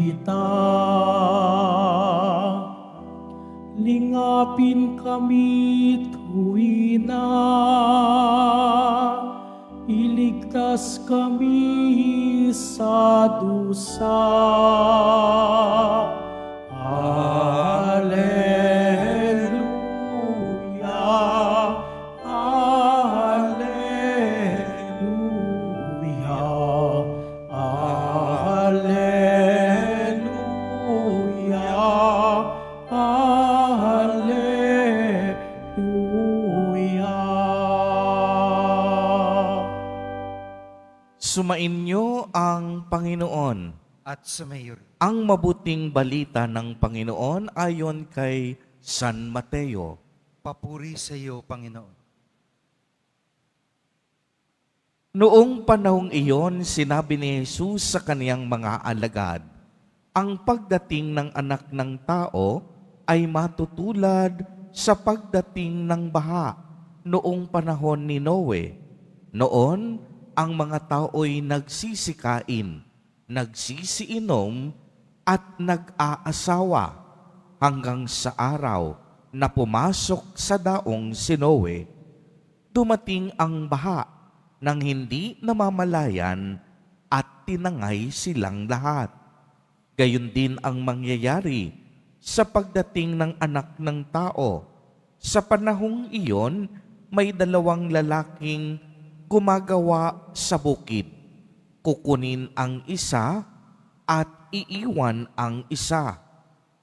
balita. Lingapin kami tuwina, iligtas kami sa dusa. Alleluia, Alleluia, Alleluia, Alleluia. Sumainyo ang Panginoon. At sumayor. Ang mabuting balita ng Panginoon ayon kay San Mateo. Papuri sa iyo, Panginoon. Noong panahong iyon, sinabi ni Jesus sa kaniyang mga alagad, ang pagdating ng anak ng tao ay matutulad sa pagdating ng baha noong panahon ni Noe. Noon, ang mga tao'y nagsisikain, nagsisiinom at nag-aasawa hanggang sa araw na pumasok sa daong si Noe. Dumating ang baha nang hindi namamalayan at tinangay silang lahat. Gayon din ang mangyayari sa pagdating ng anak ng tao. Sa panahong iyon, may dalawang lalaking gumagawa sa bukid. Kukunin ang isa at iiwan ang isa.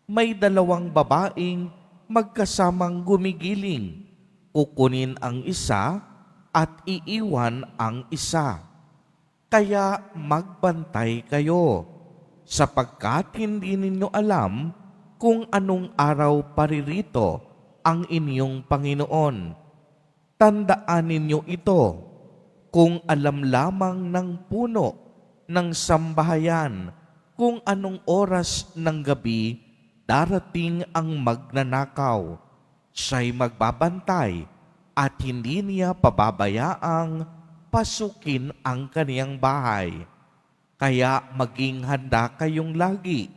May dalawang babaeng magkasamang gumigiling. Kukunin ang isa at iiwan ang isa. Kaya magbantay kayo, sapagkat hindi ninyo alam kung anong araw paririto ang inyong Panginoon. Tandaan ninyo ito, kung alam lamang ng puno ng sambahayan kung anong oras ng gabi darating ang magnanakaw, siya'y magbabantay at hindi niya pababayaang pasukin ang kaniyang bahay. Kaya maging handa kayong lagi,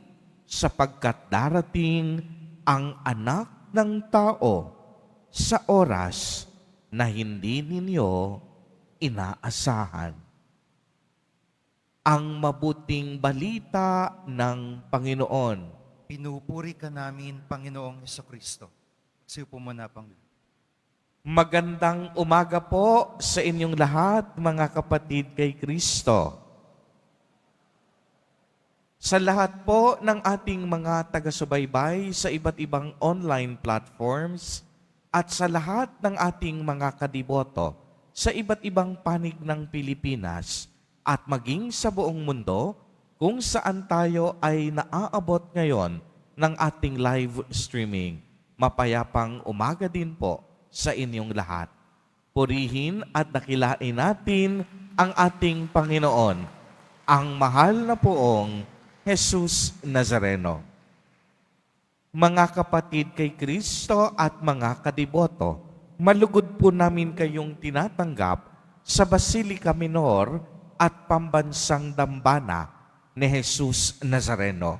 sapagkat darating ang anak ng tao sa oras na hindi ninyo inaasahan. Ang mabuting balita ng Panginoon. Pinupuri ka namin, Panginoong Hesukristo. Siupo mo na, Panginoon. Magandang umaga po sa inyong lahat, mga kapatid kay Kristo. Sa lahat po ng ating mga taga-subaybay sa iba't ibang online platforms at sa lahat ng ating mga kadiboto sa iba't ibang panig ng Pilipinas at maging sa buong mundo kung saan tayo ay naaabot ngayon ng ating live streaming. Mapayapang umaga din po sa inyong lahat. Purihin at dakilain natin ang ating Panginoon, ang mahal na poong Jesus Nazareno. Mga kapatid kay Kristo at mga kadiboto, malugod po namin kayong tinatanggap sa Basilica Minor at Pambansang Dambana ni Jesus Nazareno.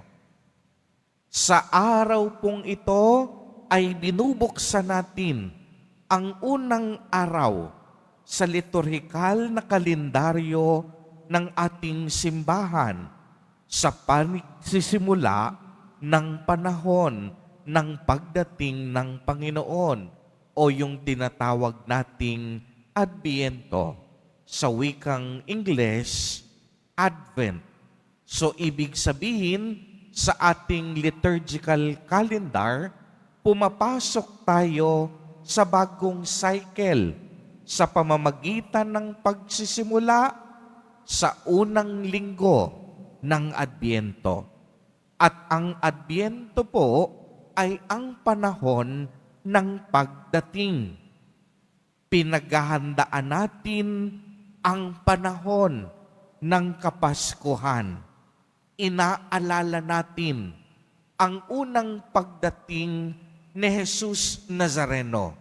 Sa araw pong ito ay binubuksan natin ang unang araw sa liturhikal na kalendaryo ng ating simbahan sa pagsisimula ng panahon ng pagdating ng Panginoon o yung tinatawag nating Adbyento, sa wikang Ingles, Advent. So ibig sabihin, sa ating liturgical calendar, pumapasok tayo sa bagong cycle sa pamamagitan ng pagsisimula sa unang linggo ng Adbyento. At ang Adbyento po ay ang panahon ng pagdating. Pinaghahandaan natin ang panahon ng Kapaskuhan. Inaalala natin ang unang pagdating ni Jesus Nazareno,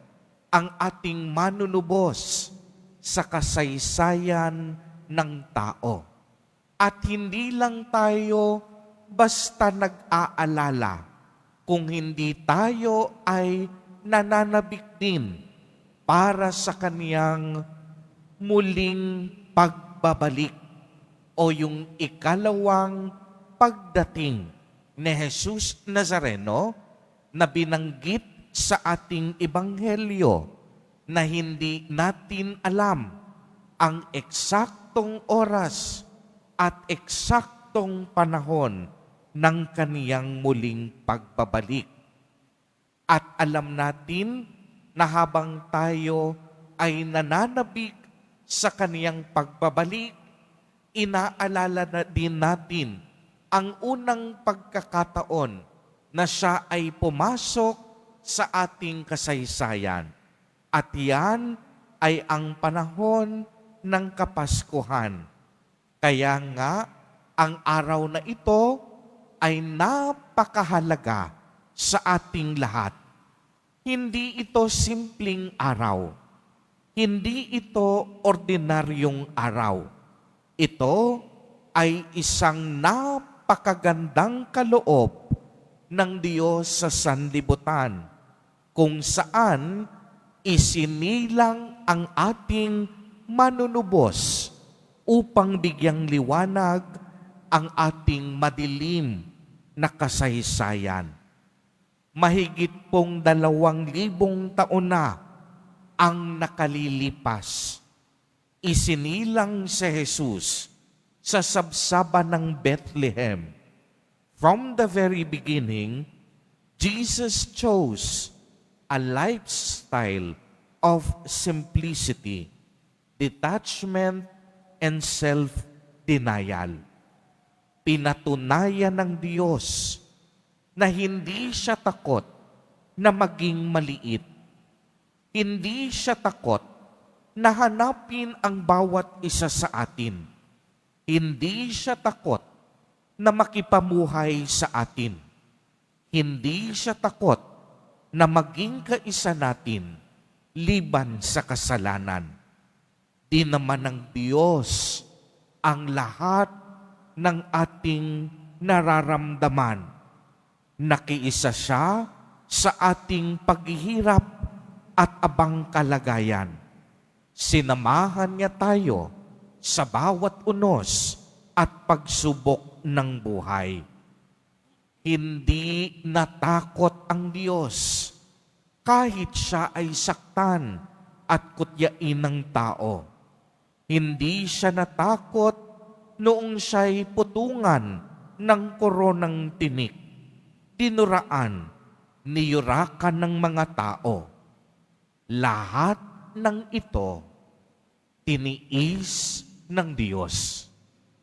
ang ating manunubos sa kasaysayan ng tao. At hindi lang tayo basta nag-aalala kung hindi tayo ay nananabik din para sa kaniyang muling pagbabalik o yung ikalawang pagdating ni Jesus Nazareno na binanggit sa ating ebanghelyo na hindi natin alam ang eksaktong oras at eksaktong panahon ng kaniyang muling pagbabalik. At alam natin na habang tayo ay nananabik sa kaniyang pagbabalik, inaalala na din natin ang unang pagkakataon na siya ay pumasok sa ating kasaysayan. At yan ay ang panahon ng Kapaskuhan. Kaya nga, ang araw na ito ay napakahalaga sa ating lahat. Hindi ito simpleng araw. Hindi ito ordinaryong araw. Ito ay isang napakagandang kaloob ng Diyos sa sanlibutan, kung saan isinilang ang ating manunubos upang bigyang liwanag ang ating madilim na kasaysayan. Mahigit pong 2,000 taon na ang nakalilipas. Isinilang si Jesus sa sabsaban ng Bethlehem. From the very beginning, Jesus chose a lifestyle of simplicity, detachment, and self-denial. Pinatunayan ng Diyos na hindi siya takot na maging maliit. Hindi siya takot na hanapin ang bawat isa sa atin. Hindi siya takot na makipamuhay sa atin. Hindi siya takot na maging kaisa natin liban sa kasalanan. Di naman ng Diyos ang lahat ng ating nararamdaman. Nakiisa siya sa ating paghihirap at abang kalagayan. Sinamahan niya tayo sa bawat unos at pagsubok ng buhay. Hindi natakot ang Diyos kahit siya ay saktan at kutyain ng tao. Hindi siya natakot noong siya'y putungan ng koronang tinik, dinuraan, niyurakan ng mga tao. Lahat ng ito, tiniis ng Diyos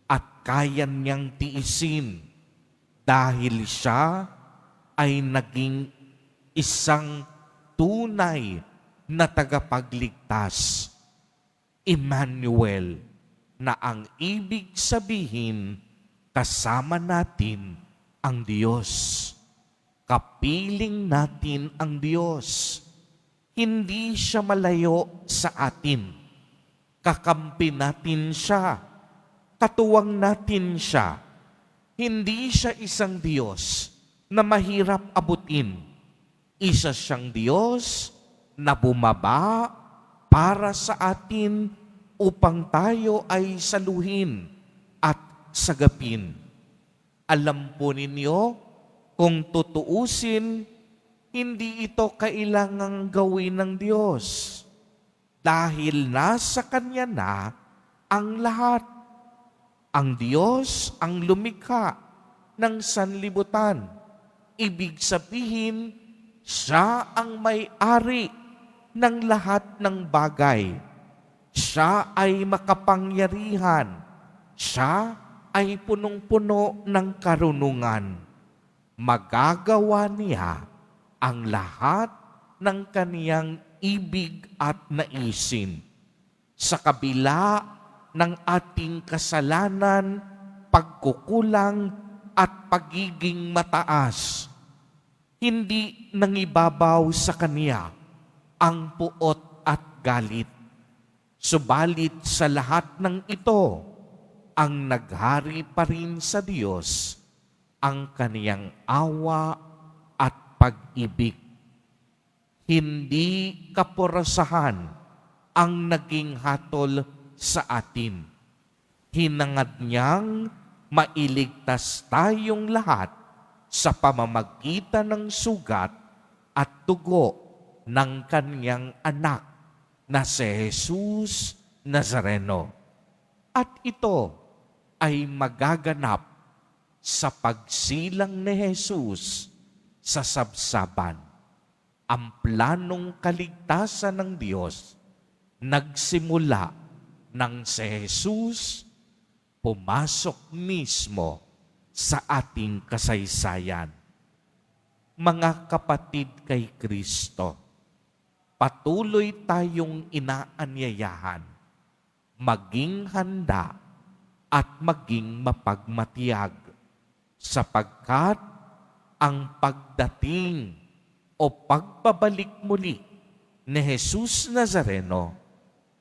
at kaya niyang tiisin dahil siya ay naging isang tunay na tagapagligtas. Emmanuel, na ang ibig sabihin, kasama natin ang Diyos. Kapiling natin ang Diyos. Hindi siya malayo sa atin. Kakampi natin siya. Katuwang natin siya. Hindi siya isang Diyos na mahirap abutin. Isa siyang Diyos na bumaba para sa atin upang tayo ay saluhin at sagapin. Alam po ninyo, kung tutuusin, hindi ito kailangang gawin ng Diyos dahil nasa Kanya na ang lahat. Ang Diyos ang lumikha ng sanlibutan. Ibig sabihin, siya ang may-ari ng lahat ng bagay. Siya ay makapangyarihan. Siya ay punong-puno ng karunungan. Magagawa niya ang lahat ng kaniyang ibig at naisin. Sa kabila ng ating kasalanan, pagkukulang at pagiging mataas, hindi nangibabaw sa Kaniya ang puot at galit. Subalit sa lahat ng ito, ang naghari pa rin sa Diyos ang kaniyang awa at pag-ibig. Hindi kapurasahan ang naging hatol sa atin. Hinangad niyang mailigtas tayong lahat sa pamamagitan ng sugat at dugo ng kaniyang anak na si Jesus Nazareno. At ito ay magaganap sa pagsilang ni Jesus sa sabsaban. Ang planong kaligtasan ng Diyos nagsimula nang si Jesus pumasok mismo sa ating kasaysayan. Mga kapatid kay Kristo, patuloy tayong inaanyayahan, maging handa at maging mapagmatiyag, sapagkat ang pagdating o pagbabalik muli ni Jesus Nazareno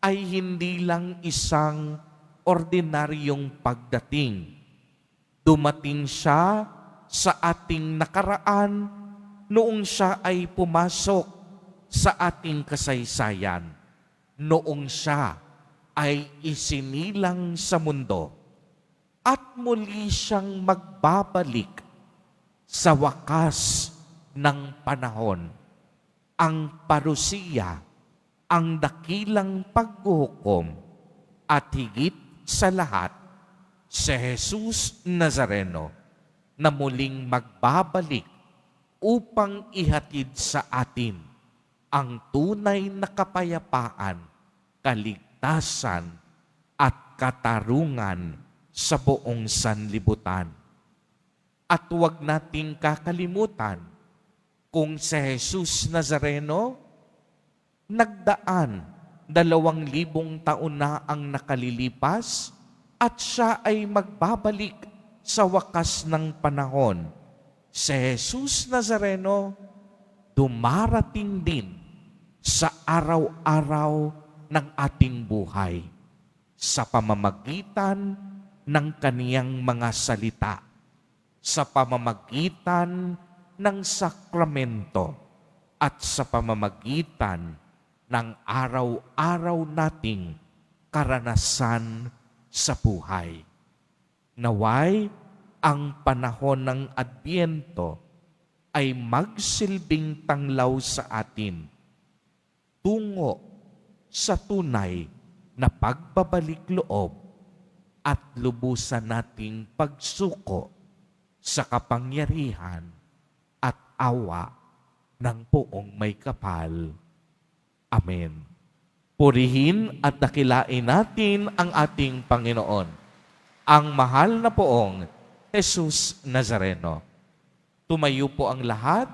ay hindi lang isang ordinaryong pagdating. Dumating siya sa ating nakaraan noong siya ay pumasok sa ating kasaysayan, noong siya ay isinilang sa mundo, at muli siyang magbabalik sa wakas ng panahon. Ang parusiya, ang dakilang paghuhukom, at higit sa lahat, si Jesus Nazareno na muling magbabalik upang ihatid sa atin ang tunay na kapayapaan, kaligtasan, at katarungan sa buong sanlibutan. At huwag nating kakalimutan kung si Jesus Nazareno, nagdaan 2,000 taon na ang nakalilipas at siya ay magbabalik sa wakas ng panahon. Si Jesus Nazareno, dumarating din sa araw-araw ng ating buhay sa pamamagitan ng kaniyang mga salita, sa pamamagitan ng sakramento, at sa pamamagitan ng araw-araw nating karanasan sa buhay. Naway ang panahon ng Adbyento ay magsilbing tanglaw sa atin tungo sa tunay na pagbabalik loob at lubusan nating pagsuko sa kapangyarihan at awa ng Poong May Kapal. Amen. Purihin at dakilain natin ang ating Panginoon, ang mahal na Poong Jesus Nazareno. Tumayo po ang lahat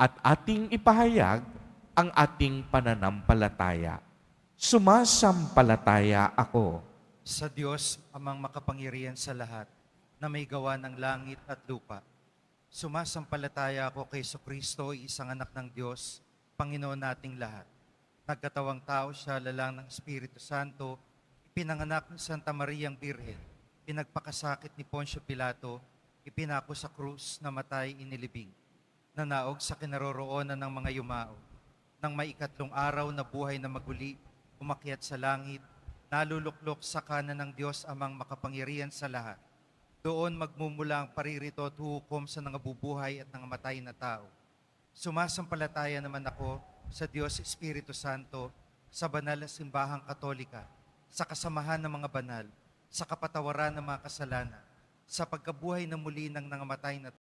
at ating ipahayag ang ating pananampalataya. Sumasampalataya ako Sa Diyos, amang makapangyarihan sa lahat, na may gawa ng langit at lupa. Sumasampalataya ako kay Kristo, isang anak ng Diyos, Panginoon nating lahat. Nagkatawang tao siya, lalang ng Espiritu Santo, ipinanganak ni Santa Mariang Birhen, pinagpakasakit ni Poncio Pilato, ipinako sa krus, namatay, inilibing, nanaog sa kinaroroonan ng mga yumao. Nang may 3 araw na buhay na maguli, umakyat sa langit, naluluklok sa kanan ng Diyos amang makapangyarihan sa lahat. Doon magmumula ang paririto at huhukom sa nangabubuhay at nangamatay na tao. Sumasampalataya naman ako sa Diyos Espiritu Santo, sa banal na simbahang katolika, sa kasamahan ng mga banal, sa kapatawaran ng mga kasalanan, sa pagkabuhay na muli ng nangamatay na